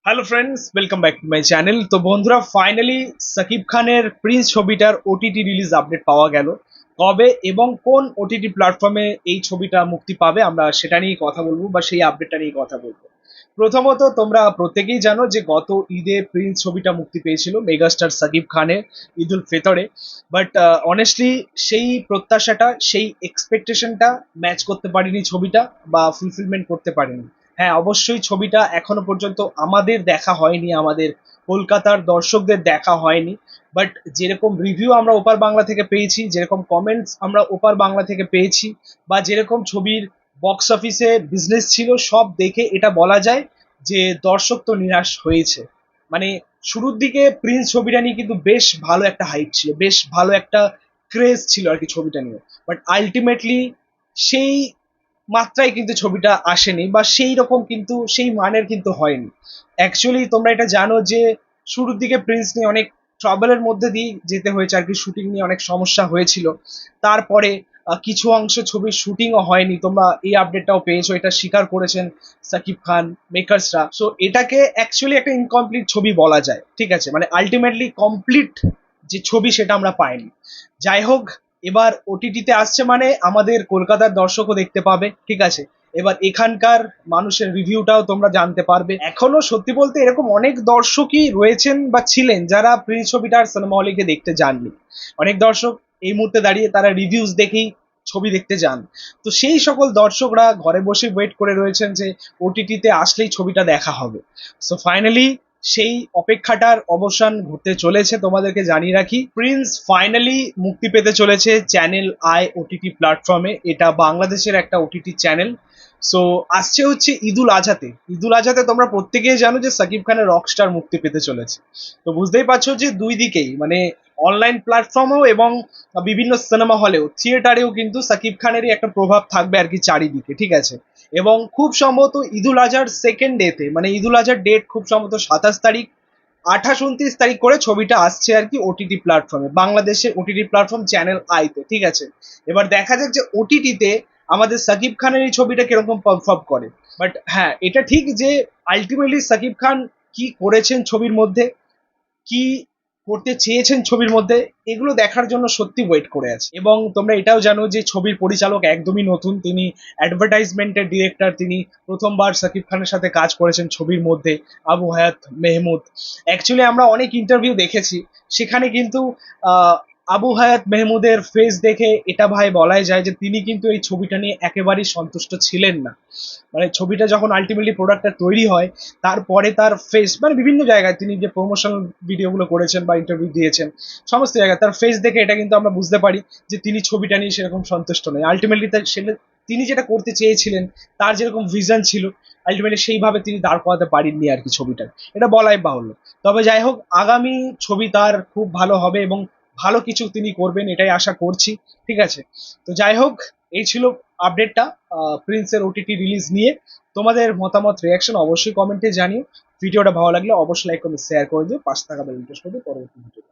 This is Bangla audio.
Hello friends, welcome back to my channel. তো বন্ধুরা, ফাইনালি সাকিব খানের প্রিন্স ছবিটার ওটিটি রিলিজ আপডেট পাওয়া গেল। কবে এবং কোন ওটিটি প্ল্যাটফর্মে এই ছবিটা মুক্তি পাবে আমরা সেটা নিয়ে কথা বলবো, বা সেই আপডেটটা নিয়ে কথা বলবো। প্রথমত, তোমরা প্রত্যেকেই জানো যে গত ঈদে প্রিন্স ছবিটা মুক্তি পেয়েছিল মেগাস্টার সাকিব খানের, ঈদ উল ফিতরে। বাট অনেস্টলি সেই প্রত্যাশাটা, সেই এক্সপেকটেশনটা ম্যাচ করতে পারেনি ছবিটা, বা ফুলফিলমেন্ট করতে পারেনি। হ্যাঁ, অবশ্যই ছবিটা এখনো পর্যন্ত আমাদের দেখা হয়নি, আমাদের কলকাতার দর্শকদের দেখা হয়নি। বাট যেরকম রিভিউ আমরা ওপার বাংলা থেকে পেয়েছি, যেরকম কমেন্টস আমরা ওপার বাংলা থেকে পেয়েছি, বা যেরকম ছবির বক্স অফিসে বিজনেস ছিল, সব দেখে এটা বলা যায় যে দর্শক তো নিরাশ হয়েছে। মানে শুরুর দিকে প্রিন্স ছবিটা নিয়ে কিন্তু বেশ ভালো একটা হাইপ ছিল, বেশ ভালো একটা ক্রেজ ছিল আর কি ছবিটা নিয়ে। বাট আলটিমেটলি সেই মাত্রায় কিন্তু ছবিটা আসেনি, বা সেই রকম কিন্তু সেই মানের কিন্তু হয়নি। অ্যাকচুয়ালি তোমরা এটা জানো যে শুরুর দিকে প্রিন্স নিয়ে অনেক ট্রাবলের মধ্যে দিয়ে যেতে হয়েছে আর কি, শুটিং নিয়ে অনেক সমস্যা হয়েছিল। তারপরে কিছু অংশ ছবির শুটিংও হয়নি, তোমরা এই আপডেটটাও পেয়েছো, এটা স্বীকার করেছেন সাকিব খান মেকার্সরা। সো এটাকে অ্যাকচুয়ালি একটা ইনকমপ্লিট ছবি বলা যায়, ঠিক আছে? মানে আলটিমেটলি কমপ্লিট যে ছবি সেটা আমরা পাইনি। যাই হোক, এবার ওটিটিতে আসছে মানে আমাদের কলকাতার দর্শকও দেখতে পাবে, ঠিক আছে? এবার এখানকার মানুষের রিভিউটাও তোমরা জানতে পারবে। এখনো সত্যি বলতে এরকম অনেক দর্শকই রয়েছেন বা ছিলেন যারা প্রিন্স ছবিটার সিনেমা হলে গিয়ে দেখতে যাননি। অনেক দর্শক এই মুহূর্তে দাঁড়িয়ে তারা রিভিউজ দেখেই ছবি দেখতে যান। তো সেই সকল দর্শকরা ঘরে বসে ওয়েট করে রয়েছেন যে ওটিটিতে আসলেই ছবিটা দেখা হবে। সো ফাইনালি সেই অপেক্ষাটার অবসান ঘটতে চলেছে। তোমাদেরকে জানিয়ে রাখি, প্রিন্স ফাইনালি মুক্তি পেতে চলেছে চ্যানেল আই ওটিটি প্ল্যাটফর্মে। এটা বাংলাদেশের একটা ওটিটি চ্যানেল। সো আসছে হচ্ছে ঈদুল আজহাতে। ঈদুল আজহাতে তোমরা প্রত্যেকেই জানো যে সাকিব খানের রকস্টার মুক্তি পেতে চলেছে। তো বুঝতেই পারছো যে দুই দিকেই, মানে অনলাইন প্ল্যাটফর্মেও এবং বিভিন্ন সিনেমা হলেও, থিয়েটারেও কিন্তু সাকিব খানেরই একটা প্রভাব থাকবে আর কি চারিদিকে, ঠিক আছে? এবং খুব সম্ভবত ঈদুল আজহার সেকেন্ড ডেতে, মানে ঈদুল আজহার ডেট খুব সম্ভবত 27 তারিখ, 28-29 তারিখ করে ছবিটা আসছে আর কি ওটিটি প্ল্যাটফর্মে, বাংলাদেশের ওটিটি প্ল্যাটফর্ম চ্যানেল আইতে, ঠিক আছে? এবার দেখা যাক যে ওটিটিতে আমাদের সাকিব খানের এই ছবিটা কিরকম পারফর্ম করে। বাট হ্যাঁ, এটা ঠিক যে আলটিমেটলি সাকিব খান কি করেছেন ছবির মধ্যে, কি করতে চেয়েছেন ছবির মধ্যে, এগুলো দেখার জন্য সত্যি ওয়েট করে আছে। এবং তোমরা এটাও জানো যে ছবির পরিচালক একদমই নতুন, তিনি অ্যাডভার্টাইজমেন্টের ডিরেক্টর, তিনি প্রথমবার সাকিব খানের সাথে কাজ করেছেন ছবির মধ্যে, আবু হায়াত মেহমুদ। অ্যাকচুয়ালি আমরা অনেক ইন্টারভিউ দেখেছি, সেখানে কিন্তু আবু হায়াত মেহমুদের ফেস দেখে এটা ভাই বলাই যায় যে তিনি কিন্তু এই ছবিটা নিয়ে একেবারেই সন্তুষ্ট ছিলেন না। মানে ছবিটা যখন আলটিমেটলি প্রোডাক্টটা তৈরি হয়, তারপরে তার ফেস, মানে বিভিন্ন জায়গায় তিনি যে প্রমোশনাল ভিডিওগুলো করেছেন বা ইন্টারভিউ দিয়েছেন, সমস্ত জায়গায় তার ফেস দেখে এটা কিন্তু আমরা বুঝতে পারি যে তিনি ছবিটা নিয়ে সেরকম সন্তুষ্ট নয়। আলটিমেটলি তার সেটা, তিনি যেটা করতে চেয়েছিলেন, তার যেরকম ভিশন ছিল, আলটিমেটলি সেইভাবে তিনি দাঁড় করাতে পারেননি আর কি ছবিটা। এটা বলাই বাহুল্য। তবে যাই হোক, আগামী ছবি তার খুব ভালো হবে এবং ভালো কিছু তিনি করবেন এটাই আশা করছি, ঠিক আছে? তো যাই হোক, এই ছিল আপডেটটা প্রিন্সের ওটিটি রিলিজ নিয়ে। তোমাদের মতামত, রিয়াকশন অবশ্যই কমেন্টে জানিও। ভিডিওটা ভালো লাগলে অবশ্যই লাইক কমেন্ট শেয়ার করে দিও, পাশে থাকা বেল প্রেস করে দিও পরবর্তী ভিডিও।